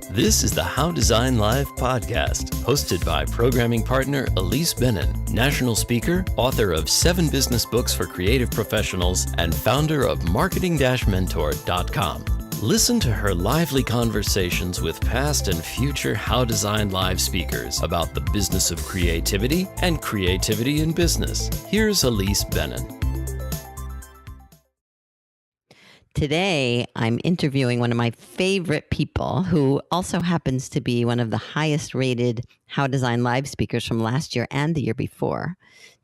This is the How Design Live podcast, hosted by programming partner Ilise Benun, national speaker, author of 7 business books for creative professionals, and founder of marketing-mentor.com. Listen to her lively conversations with past and future How Design Live speakers about the business of creativity and creativity in business. Here's Ilise Benun. Today, I'm interviewing one of my favorite people who also happens to be one of the highest rated How Design Live speakers from last year and the year before.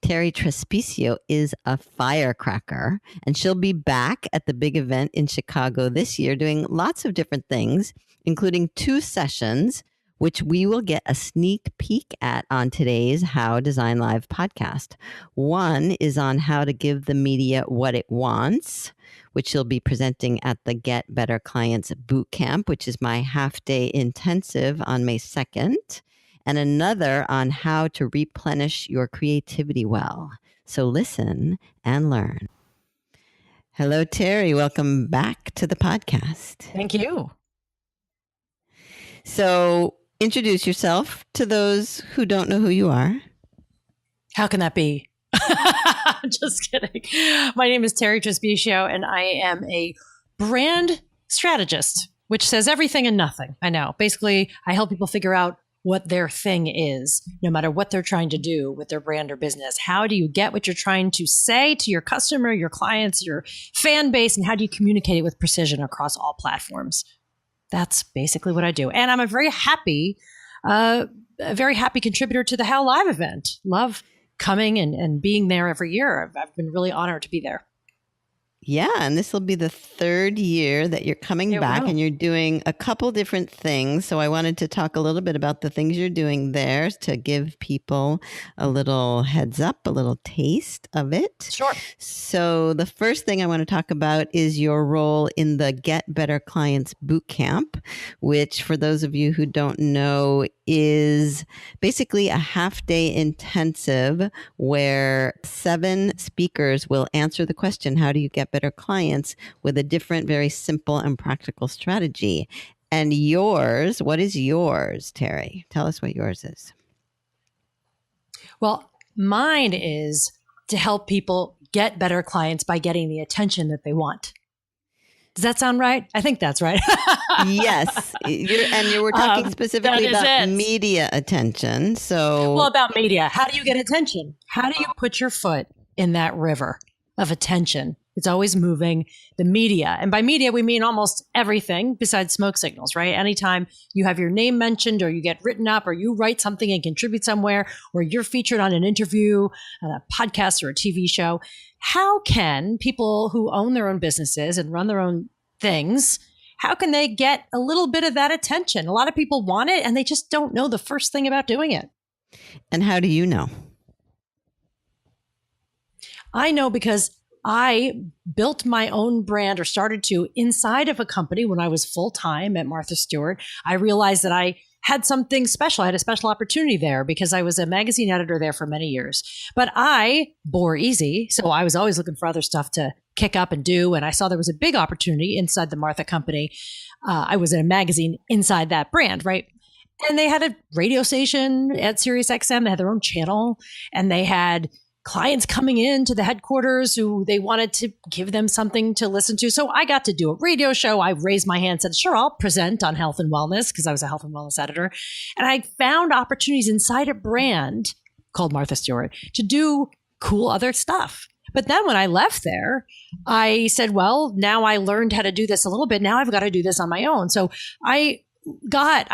Terri Trespicio is a firecracker, and she'll be back at the big event in Chicago this year doing lots of different things, including 2 sessions, which we will get a sneak peek at on today's How Design Live podcast. One is on how to give the media what it wants, which she'll be presenting at the Get Better Clients Bootcamp, which is my half-day intensive on May 2nd, and another on how to replenish your creativity well. So listen and learn. Hello, Terri. Welcome back to the podcast. Thank you. So introduce yourself to those who don't know who you are. How can that be? Just kidding. My name is Terri Trespicio, and I am a brand strategist, which says everything and nothing. I know. Basically, I help people figure out what their thing is, no matter what they're trying to do with their brand or business. How do you get what you're trying to say to your customer, your clients, your fan base, and how do you communicate it with precision across all platforms? That's basically what I do. And I'm a very happy contributor to the How Live event. Love coming and being there every year. I've been really honored to be there. Yeah, and this will be the 3rd year that you're coming back, and you're doing a couple different things. So I wanted to talk a little bit about the things you're doing there to give people a little heads up, a little taste of it. Sure. So the first thing I want to talk about is your role in the Get Better Clients Bootcamp, which for those of you who don't know is basically a half-day intensive where 7 speakers will answer the question, how do you get better clients, with a different, very simple and practical strategy. And yours, what is yours, Terri? Tell us what yours is. Well, mine is to help people get better clients by getting the attention that they want. Does that sound right? I think that's right. Yes. You were talking specifically about media attention. Well, about media. How do you get attention? How do you put your foot in that river of attention? It's always moving. The media. And by media, we mean almost everything besides smoke signals, right? Anytime you have your name mentioned or you get written up or you write something and contribute somewhere or you're featured on an interview, on a podcast or a TV show, how can people who own their own businesses and run their own things, how can they get a little bit of that attention? A lot of people want it and they just don't know the first thing about doing it. And how do you know? I know because I built my own brand, or started to, inside of a company when I was full-time at Martha Stewart. I realized that I had something special. I had a special opportunity there because I was a magazine editor there for many years. But I bore easy, so I was always looking for other stuff to kick up and do. And I saw there was a big opportunity inside the Martha company. I was in a magazine inside that brand, right? And they had a radio station at Sirius XM. They had their own channel, and they had clients coming in to the headquarters who they wanted to give them something to listen to. So I got to do a radio show. I raised my hand, said, sure, I'll present on health and wellness because I was a health and wellness editor. And I found opportunities inside a brand called Martha Stewart to do cool other stuff. But then when I left there, I said, well, now I learned how to do this a little bit. Now I've got to do this on my own. So I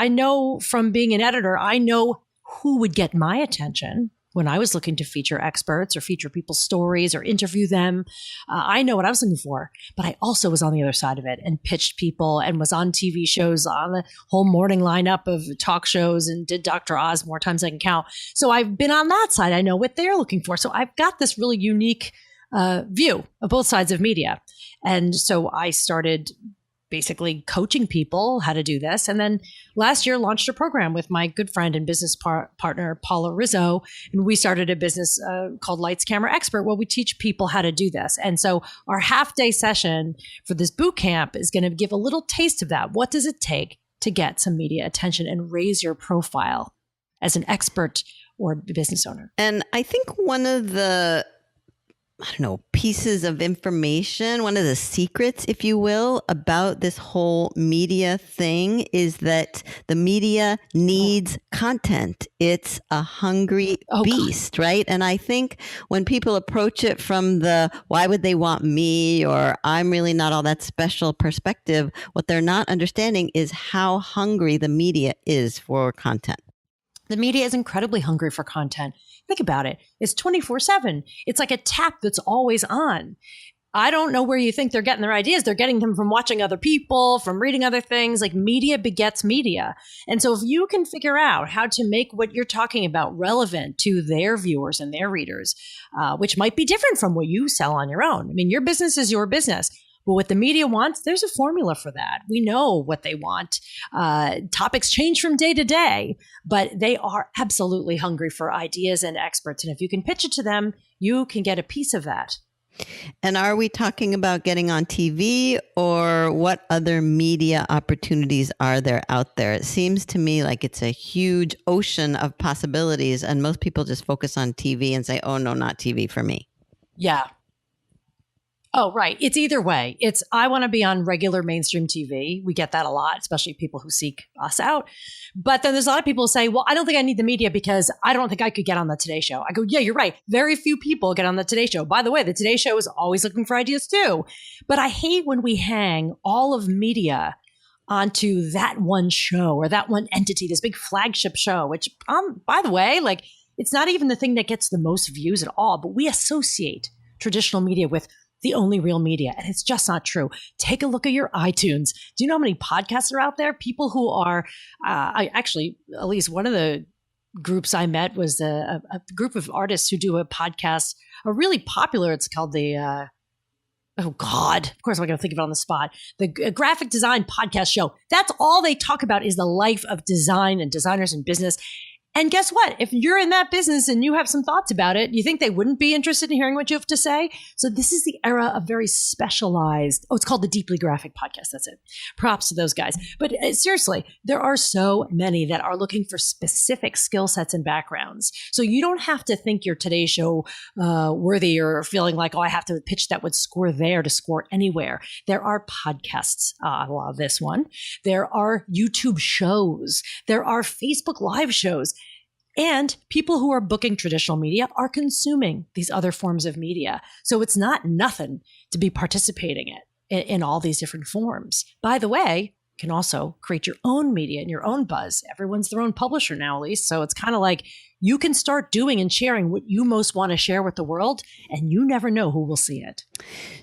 know from being an editor, I know who would get my attention when I was looking to feature experts or feature people's stories or interview them. I know what I was looking for, but I also was on the other side of it and pitched people and was on TV shows, on the whole morning lineup of talk shows, and did Dr. Oz more times than I can count. So I've been on that side. I know what they're looking for. So I've got this really unique view of both sides of media. And so I started basically coaching people how to do this. And then last year launched a program with my good friend and business partner, Paula Rizzo. And we started a business called Lights Camera Expert, where we teach people how to do this. And so our half-day session for this boot camp is going to give a little taste of that. What does it take to get some media attention and raise your profile as an expert or business owner. And I think one of the pieces of information, one of the secrets, if you will, about this whole media thing is that the media needs content. It's a hungry beast, right? And I think when people approach it from the, why would they want me, or I'm really not all that special perspective, what they're not understanding is how hungry the media is for content. The media is incredibly hungry for content. Think about it. It's 24/7. It's like a tap that's always on. I don't know where you think they're getting their ideas. They're getting them from watching other people, from reading other things. Like, media begets media. And so if you can figure out how to make what you're talking about relevant to their viewers and their readers, which might be different from what you sell on your own. I mean, your business is your business. But what the media wants, there's a formula for that. We know what they want. Topics change from day to day, but they are absolutely hungry for ideas and experts. And if you can pitch it to them, you can get a piece of that. And are we talking about getting on TV, or what other media opportunities are there out there? It seems to me like it's a huge ocean of possibilities, and most people just focus on TV and say, oh, no, not TV for me. Yeah. Oh, right. It's either way. It's, I want to be on regular mainstream TV. We get that a lot, especially people who seek us out. But then there's a lot of people who say, well, I don't think I need the media because I don't think I could get on the Today Show. I go, yeah, you're right. Very few people get on the Today Show. By the way, the Today Show is always looking for ideas too. But I hate when we hang all of media onto that one show or that one entity, this big flagship show, which, by the way, like, it's not even the thing that gets the most views at all. But we associate traditional media with the only real media. And it's just not true. Take a look at your iTunes. Do you know how many podcasts are out there? People who are, at least one of the groups I met was a group of artists who do a podcast, a really popular, it's called the, oh God, of course I'm going to think of it on the spot. The graphic design podcast show. That's all they talk about is the life of design and designers in business. And guess what? If you're in that business and you have some thoughts about it, you think they wouldn't be interested in hearing what you have to say? So this is the era of very specialized. Oh, it's called the Deeply Graphic Podcast. That's it. Props to those guys. But seriously, there are so many that are looking for specific skill sets and backgrounds. So you don't have to think your Today Show worthy or feeling like, oh, I have to pitch that would score there to score anywhere. There are podcasts, a la this one. There are YouTube shows. There are Facebook Live shows. And people who are booking traditional media are consuming these other forms of media. So it's not nothing to be participating in all these different forms. By the way, you can also create your own media and your own buzz. Everyone's their own publisher now, at least. So it's kind of like you can start doing and sharing what you most want to share with the world, and you never know who will see it.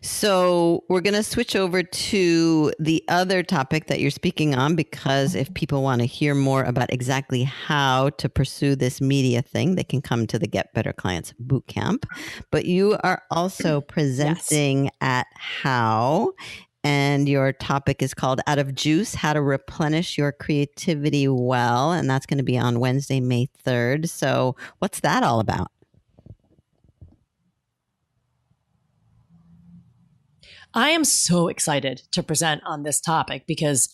So we're going to switch over to the other topic that you're speaking on, because if people want to hear more about exactly how to pursue this media thing, they can come to the Get Better Clients Bootcamp. But you are also presenting at How. And your topic is called Out of Juice, How to Replenish Your Creativity Well. And that's going to be on Wednesday, May 3rd. So what's that all about? I am so excited to present on this topic because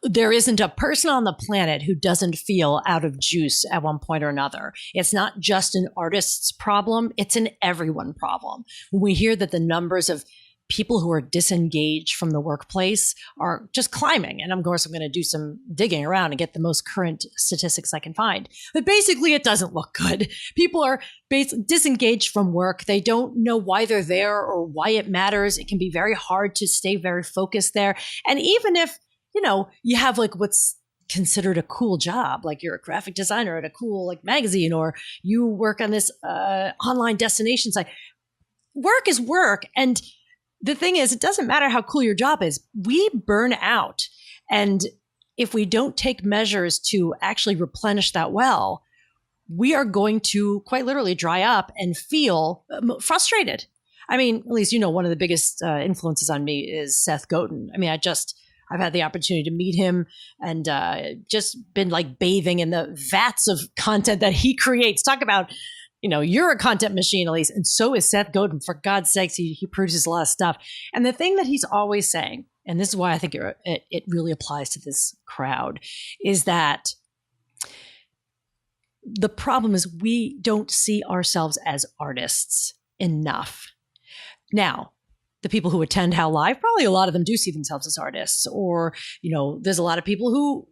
there isn't a person on the planet who doesn't feel out of juice at one point or another. It's not just an artist's problem. It's an everyone problem. When we hear that the numbers of people who are disengaged from the workplace are just climbing. And of course, I'm going to do some digging around and get the most current statistics I can find. But basically, it doesn't look good. People are disengaged from work. They don't know why they're there or why it matters. It can be very hard to stay very focused there. And even if, you have like what's considered a cool job, like you're a graphic designer at a cool like magazine, or you work on this online destination site, work is work. And the thing is, it doesn't matter how cool your job is. We burn out. And if we don't take measures to actually replenish that well, we are going to quite literally dry up and feel frustrated. I mean, at least, one of the biggest influences on me is Seth Godin. I mean, I've had the opportunity to meet him and just been like bathing in the vats of content that he creates. Talk about, you're a content machine, at least. And so is Seth Godin. For God's sakes, he produces a lot of stuff. And the thing that he's always saying, and this is why I think it really applies to this crowd, is that the problem is we don't see ourselves as artists enough. Now, the people who attend How Live, probably a lot of them do see themselves as artists, or, there's a lot of people who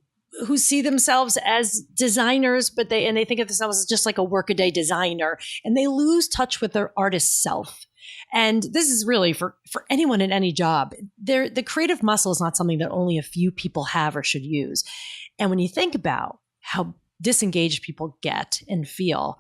see themselves as designers, but they think of themselves as just like a workaday designer, and they lose touch with their artist self. And this is really for anyone in any job. The creative muscle is not something that only a few people have or should use. And when you think about how disengaged people get and feel,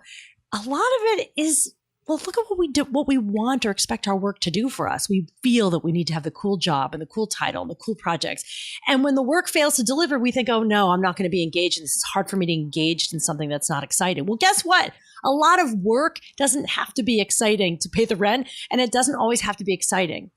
a lot of it is, well, look at what we do, what we want or expect our work to do for us. We feel that we need to have the cool job and the cool title and the cool projects. And when the work fails to deliver, we think, oh no, I'm not going to be engaged. This is hard for me to engage in something that's not exciting. Well, guess what? A lot of work doesn't have to be exciting to pay the rent, and it doesn't always have to be exciting.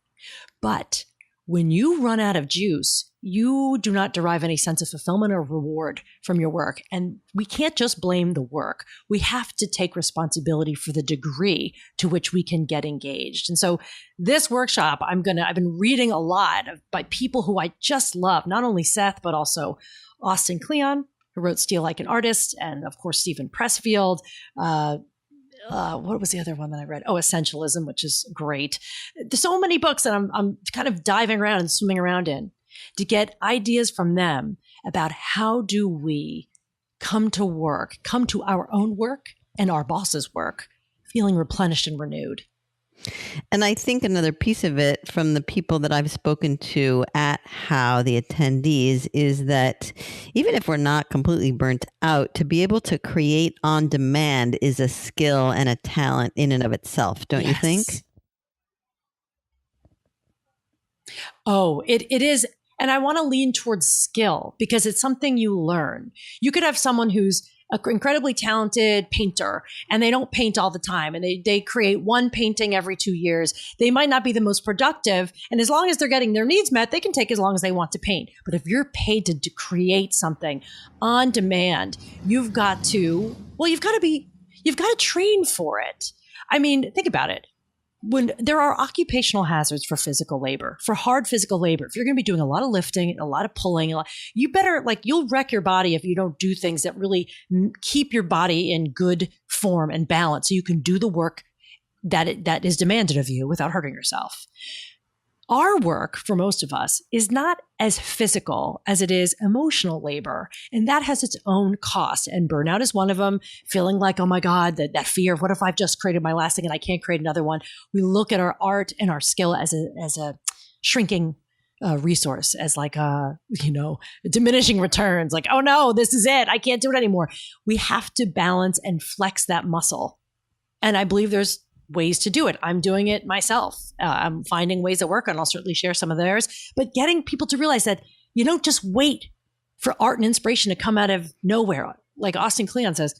But when you run out of juice, you do not derive any sense of fulfillment or reward from your work. And we can't just blame the work. We have to take responsibility for the degree to which we can get engaged. And so this workshop, I've been reading a lot by people who I just love, not only Seth, but also Austin Kleon, who wrote Steal Like an Artist, and of course, Stephen Pressfield. What was the other one that I read? Oh, Essentialism, which is great. There's so many books that I'm kind of diving around and swimming around in to get ideas from them about how do we come to work, come to our own work and our boss's work, feeling replenished and renewed. And I think another piece of it from the people that I've spoken to at How, the attendees, is that even if we're not completely burnt out, to be able to create on demand is a skill and a talent in and of itself, don't you think? Oh, it is. And I want to lean towards skill because it's something you learn. You could have someone who's an incredibly talented painter and they don't paint all the time and they create one painting every 2 years. They might not be the most productive. And as long as they're getting their needs met, they can take as long as they want to paint. But if you're paid to create something on demand, you've got to train for it. I mean, think about it. When there are occupational hazards for physical labor, for hard physical labor, if you're going to be doing a lot of lifting, a lot of pulling, you better, you'll wreck your body if you don't do things that really keep your body in good form and balance so you can do the work that is demanded of you without hurting yourself. Our work, for most of us, is not as physical as it is emotional labor. And that has its own cost. And burnout is one of them. Feeling like, oh my God, that fear of what if I've just created my last thing and I can't create another one. We look at our art and our skill as a shrinking resource, as diminishing returns. Like, oh no, this is it. I can't do it anymore. We have to balance and flex that muscle. And I believe there's ways to do it. I'm doing it myself. I'm finding ways that work, and I'll certainly share some of theirs. But getting people to realize that you don't just wait for art and inspiration to come out of nowhere. Like Austin Kleon says,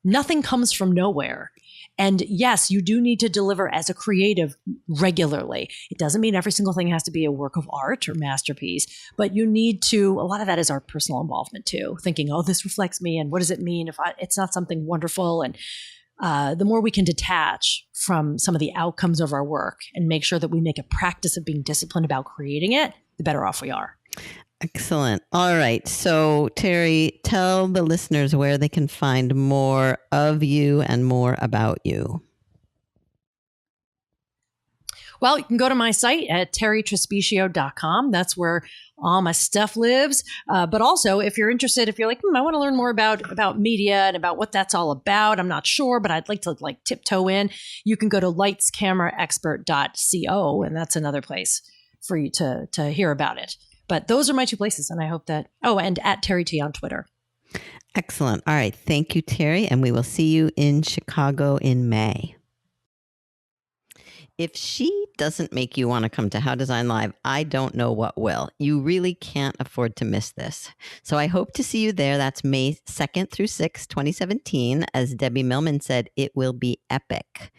nothing comes from nowhere. And yes, you do need to deliver as a creative regularly. It doesn't mean every single thing has to be a work of art or masterpiece, but you need to, a lot of that is our personal involvement too. Thinking, oh, this reflects me. And what does it mean if it's not something wonderful? And the more we can detach from some of the outcomes of our work and make sure that we make a practice of being disciplined about creating it, the better off we are. Excellent. All right. So, Terri, tell the listeners where they can find more of you and more about you. Well, you can go to my site at territrespicio.com. That's where all my stuff lives. But also, if you're interested, if you're like, I want to learn more about media and about what that's all about, I'm not sure, but I'd like to tiptoe in, you can go to lightscameraexpert.co, and that's another place for you to hear about it. But those are my two places, and I hope that, and at Terri T on Twitter. Excellent. All right. Thank you, Terri, and we will see you in Chicago in May. If she doesn't make you want to come to How Design Live, I don't know what will. You really can't afford to miss this. So I hope to see you there. That's May 2nd through 6th, 2017. As Debbie Millman said, it will be epic.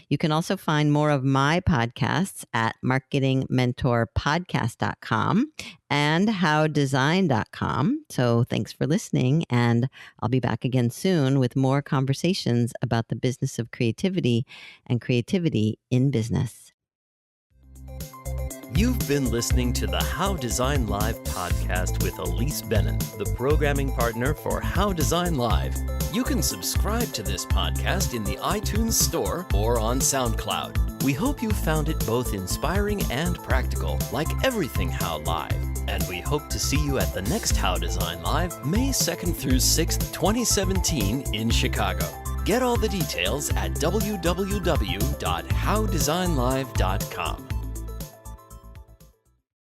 You can also find more of my podcasts at marketingmentorpodcast.com and howdesign.com. So thanks for listening, and I'll be back again soon with more conversations about the business of creativity and creativity in business. You've been listening to the How Design Live podcast with Ilise Benun, the programming partner for How Design Live. You can subscribe to this podcast in the iTunes Store or on SoundCloud. We hope you found it both inspiring and practical, like everything How Live. And we hope to see you at the next How Design Live, May 2nd through 6th, 2017 in Chicago. Get all the details at www.howdesignlive.com.